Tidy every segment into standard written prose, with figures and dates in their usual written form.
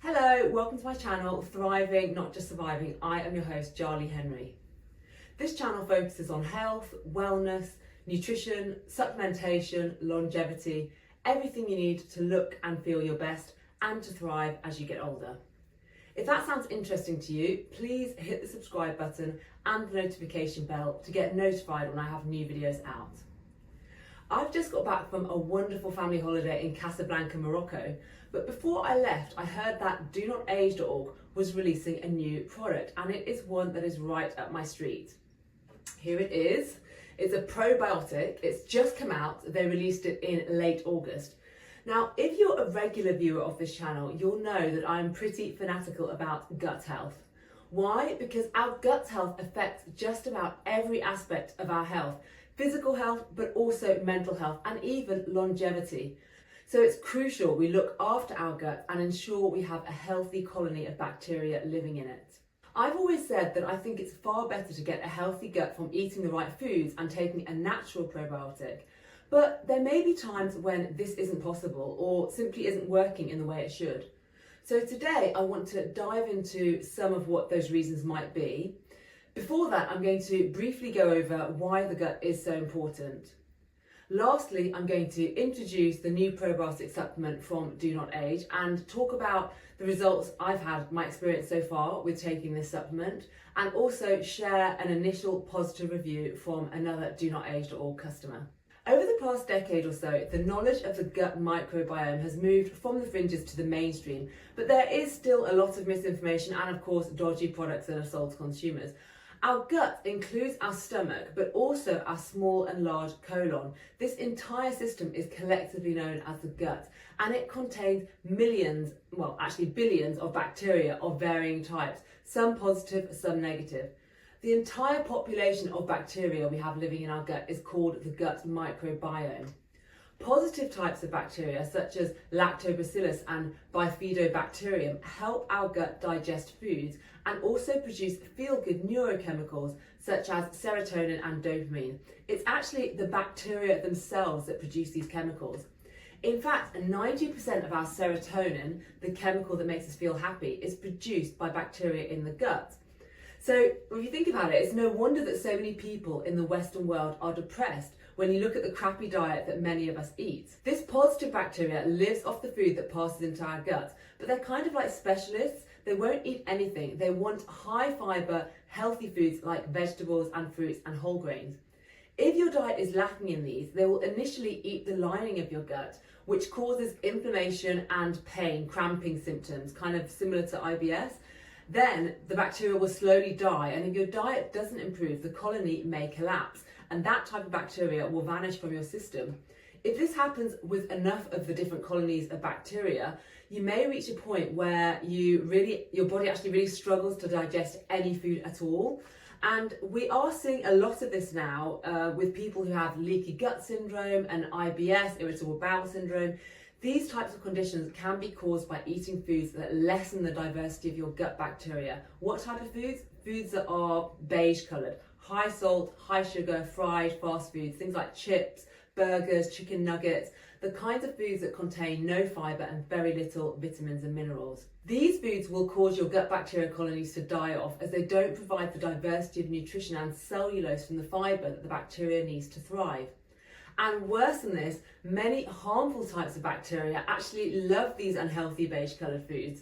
Hello, welcome to my channel, Thriving, Not Just Surviving. I am your host, Jarly Henry. This channel focuses on health, wellness, nutrition, supplementation, longevity, everything you need to look and feel your best and to thrive as you get older. If that sounds interesting to you, please hit the subscribe button and the notification bell to get notified when I have new videos out. I've just got back from a wonderful family holiday in Casablanca, Morocco, but before I left, I heard that DoNotAge.org was releasing a new product, and it is one that is right up my street. Here it is. It's a probiotic. It's just come out. They released it in late August. Now, if you're a regular viewer of this channel, you'll know that I'm pretty fanatical about gut health. Why? Because our gut health affects just about every aspect of our health. Physical health, but also mental health and even longevity. So it's crucial we look after our gut and ensure we have a healthy colony of bacteria living in it. I've always said that I think it's far better to get a healthy gut from eating the right foods and taking a natural probiotic. But there may be times when this isn't possible or simply isn't working in the way it should. So today I want to dive into some of what those reasons might be. Before that, I'm going to briefly go over why the gut is so important. Lastly, I'm going to introduce the new probiotic supplement from DoNotAge and talk about the results I've had, my experience so far with taking this supplement, and also share an initial positive review from another DoNotAge.org customer. Over the past decade or so, the knowledge of the gut microbiome has moved from the fringes to the mainstream, but there is still a lot of misinformation and of course dodgy products that are sold to consumers. Our gut includes our stomach, but also our small and large colon. This entire system is collectively known as the gut, and it contains millions, well actually billions of bacteria of varying types, some positive, some negative. The entire population of bacteria we have living in our gut is called the gut microbiome. Positive types of bacteria such as lactobacillus and bifidobacterium help our gut digest foods and also produce feel-good neurochemicals such as serotonin and dopamine. It's actually the bacteria themselves that produce these chemicals. In fact, 90% of our serotonin, the chemical that makes us feel happy, is produced by bacteria in the gut. So if you think about it, it's no wonder that so many people in the Western world are depressed when you look at the crappy diet that many of us eat. This positive bacteria lives off the food that passes into our gut, but they're kind of like specialists. They won't eat anything. They want high fiber, healthy foods like vegetables and fruits and whole grains. If your diet is lacking in these, they will initially eat the lining of your gut, which causes inflammation and pain, cramping symptoms, kind of similar to IBS. Then the bacteria will slowly die, and if your diet doesn't improve, the colony may collapse, and that type of bacteria will vanish from your system. If this happens with enough of the different colonies of bacteria, you may reach a point where your body actually really struggles to digest any food at all. And we are seeing a lot of this now with people who have leaky gut syndrome and IBS, irritable bowel syndrome. These types of conditions can be caused by eating foods that lessen the diversity of your gut bacteria. What type of foods? Foods that are beige coloured, high salt, high sugar, fried, fast foods, things like chips, burgers, chicken nuggets, the kinds of foods that contain no fibre and very little vitamins and minerals. These foods will cause your gut bacteria colonies to die off as they don't provide the diversity of nutrition and cellulose from the fibre that the bacteria needs to thrive. And worse than this, many harmful types of bacteria actually love these unhealthy beige coloured foods.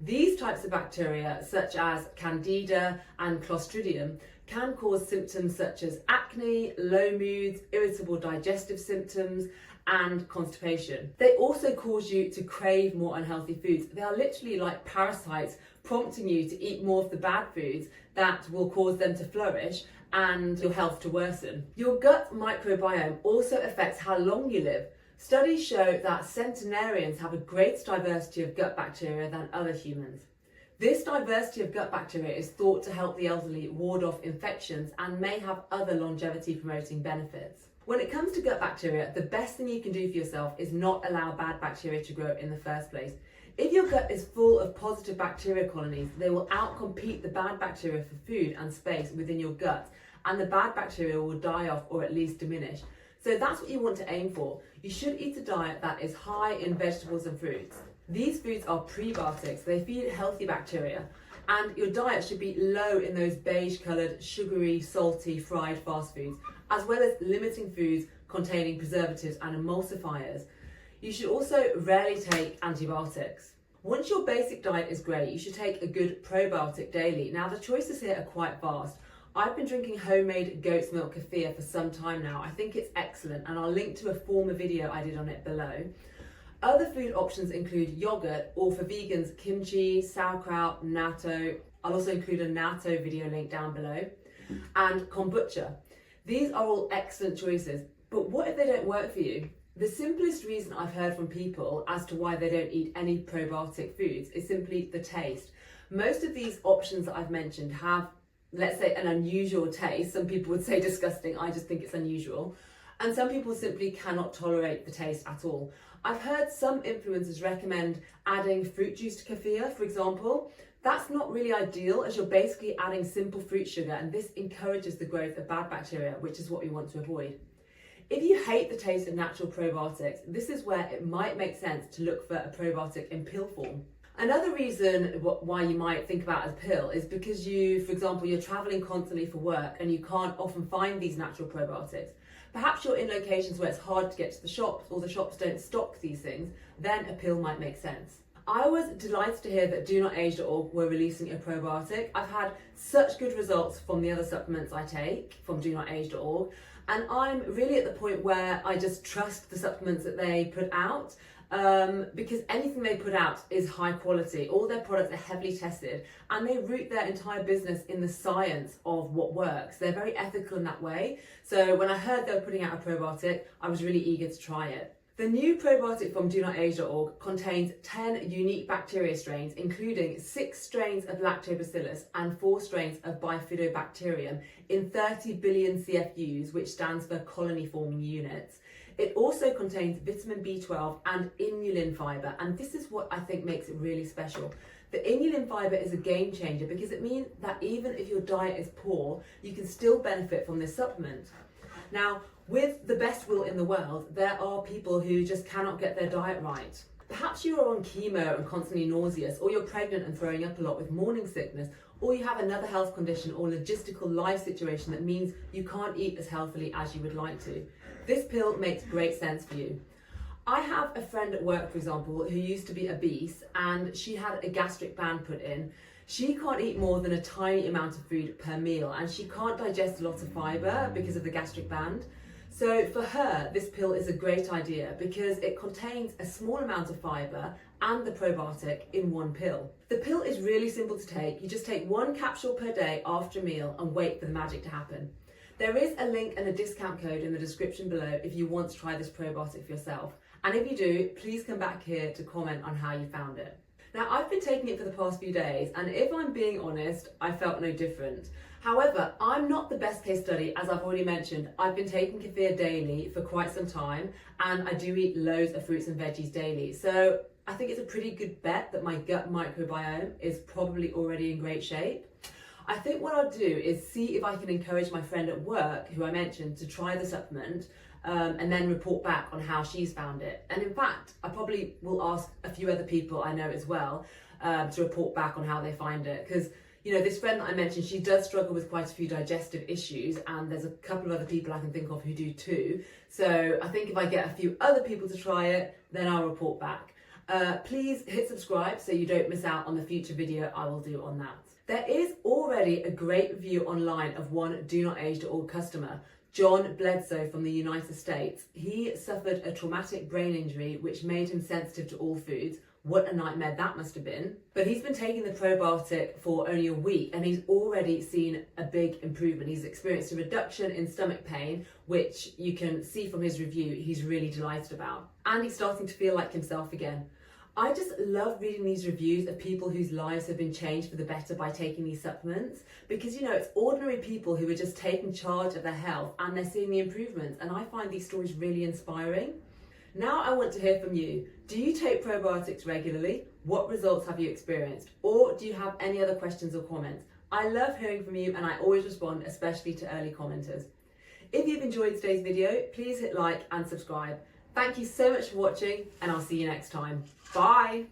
These types of bacteria, such as Candida and Clostridium, can cause symptoms such as acne, low moods, irritable digestive symptoms, and constipation. They also cause you to crave more unhealthy foods. They are literally like parasites prompting you to eat more of the bad foods that will cause them to flourish and your health to worsen. Your gut microbiome also affects how long you live. Studies show that centenarians have a greater diversity of gut bacteria than other humans. This diversity of gut bacteria is thought to help the elderly ward off infections and may have other longevity promoting benefits. When it comes to gut bacteria, the best thing you can do for yourself is not allow bad bacteria to grow in the first place. If your gut is full of positive bacteria colonies, they will outcompete the bad bacteria for food and space within your gut, and the bad bacteria will die off or at least diminish. So that's what you want to aim for. You should eat a diet that is high in vegetables and fruits. These foods are prebiotics, they feed healthy bacteria, and your diet should be low in those beige coloured, sugary, salty, fried fast foods, as well as limiting foods containing preservatives and emulsifiers. You should also rarely take antibiotics. Once your basic diet is great, you should take a good probiotic daily. Now the choices here are quite vast. I've been drinking homemade goat's milk kefir for some time now. I think it's excellent, and I'll link to a former video I did on it below. Other food options include yogurt, or for vegans, kimchi, sauerkraut, natto. I'll also include a natto video link down below, and kombucha. These are all excellent choices, but what if they don't work for you? The simplest reason I've heard from people as to why they don't eat any probiotic foods is simply the taste. Most of these options that I've mentioned have, let's say, an unusual taste. Some people would say disgusting, I just think it's unusual. And some people simply cannot tolerate the taste at all. I've heard some influencers recommend adding fruit juice to kefir, for example. That's not really ideal, as you're basically adding simple fruit sugar, and this encourages the growth of bad bacteria, which is what we want to avoid. If you hate the taste of natural probiotics, this is where it might make sense to look for a probiotic in pill form. Another reason why you might think about a pill is because for example, you're traveling constantly for work and you can't often find these natural probiotics. Perhaps you're in locations where it's hard to get to the shops, or the shops don't stock these things, then a pill might make sense. I was delighted to hear that DoNotAge.org were releasing a probiotic. I've had such good results from the other supplements I take from DoNotAge.org, and I'm really at the point where I just trust the supplements that they put out, because anything they put out is high quality. All their products are heavily tested, and they root their entire business in the science of what works. They're very ethical in that way. So when I heard they were putting out a probiotic, I was really eager to try it. The new probiotic from DoNotAge.org contains 10 unique bacteria strains, including 6 strains of lactobacillus and 4 strains of bifidobacterium in 30 billion CFUs, which stands for colony forming units. It also contains vitamin B12 and inulin fibre, and this is what I think makes it really special. The inulin fibre is a game changer because it means that even if your diet is poor, you can still benefit from this supplement. Now, with the best will in the world, there are people who just cannot get their diet right. Perhaps you are on chemo and constantly nauseous, or you're pregnant and throwing up a lot with morning sickness, or you have another health condition or logistical life situation that means you can't eat as healthily as you would like to. This pill makes great sense for you. I have a friend at work, for example, who used to be obese, and she had a gastric band put in. She can't eat more than a tiny amount of food per meal, and she can't digest a lot of fibre because of the gastric band. So for her, this pill is a great idea because it contains a small amount of fibre and the probiotic in one pill. The pill is really simple to take. You just take 1 capsule per day after a meal and wait for the magic to happen. There is a link and a discount code in the description below if you want to try this probiotic for yourself. And if you do, please come back here to comment on how you found it. Now, I've been taking it for the past few days, and if I'm being honest, I felt no different. However, I'm not the best case study, as I've already mentioned. I've been taking kefir daily for quite some time, and I do eat loads of fruits and veggies daily. So I think it's a pretty good bet that my gut microbiome is probably already in great shape. I think what I'll do is see if I can encourage my friend at work, who I mentioned, to try the supplement, and then report back on how she's found it. And in fact, I probably will ask a few other people I know as well to report back on how they find it. Because, you know, this friend that I mentioned, she does struggle with quite a few digestive issues, and there's a couple of other people I can think of who do too. So I think if I get a few other people to try it, then I'll report back. Please hit subscribe so you don't miss out on the future video I will do on that. There is already a great review online of one DoNotAge.org customer, John Bledsoe from the United States. He suffered a traumatic brain injury which made him sensitive to all foods. What a nightmare that must have been. But he's been taking the probiotic for only a week and he's already seen a big improvement. He's experienced a reduction in stomach pain, which you can see from his review he's really delighted about. And he's starting to feel like himself again. I just love reading these reviews of people whose lives have been changed for the better by taking these supplements, because, you know, it's ordinary people who are just taking charge of their health and they're seeing the improvements, and I find these stories really inspiring. Now I want to hear from you. Do you take probiotics regularly? What results have you experienced? Or do you have any other questions or comments? I love hearing from you and I always respond, especially to early commenters. If you've enjoyed today's video, please hit like and subscribe. Thank you so much for watching, and I'll see you next time. Bye.